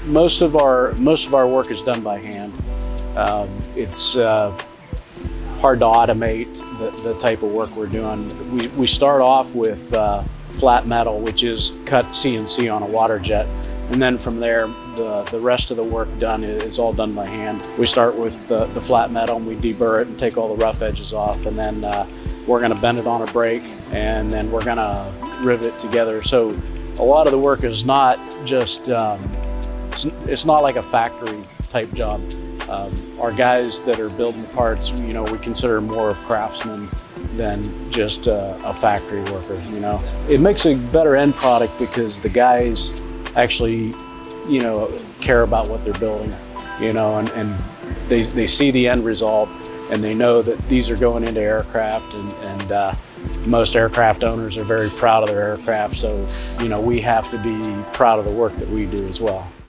most of our work is done by hand. It's hard to automate the type of work we're doing. We start off with flat metal, which is cut CNC on a water jet, and then from there the rest of the work done is all done by hand. We start with the flat metal and we deburr it and take all the rough edges off, and then we're going to bend it on a brake, and then we're going to rivet it together. So a lot of the work is not just it's not like a factory type job. Our guys that are building the parts, we consider more of craftsmen than just a factory worker. It makes a better end product because the guys actually care about what they're building, and they see the end result, and they know that these are going into aircraft, and most aircraft owners are very proud of their aircraft, so we have to be proud of the work that we do as well.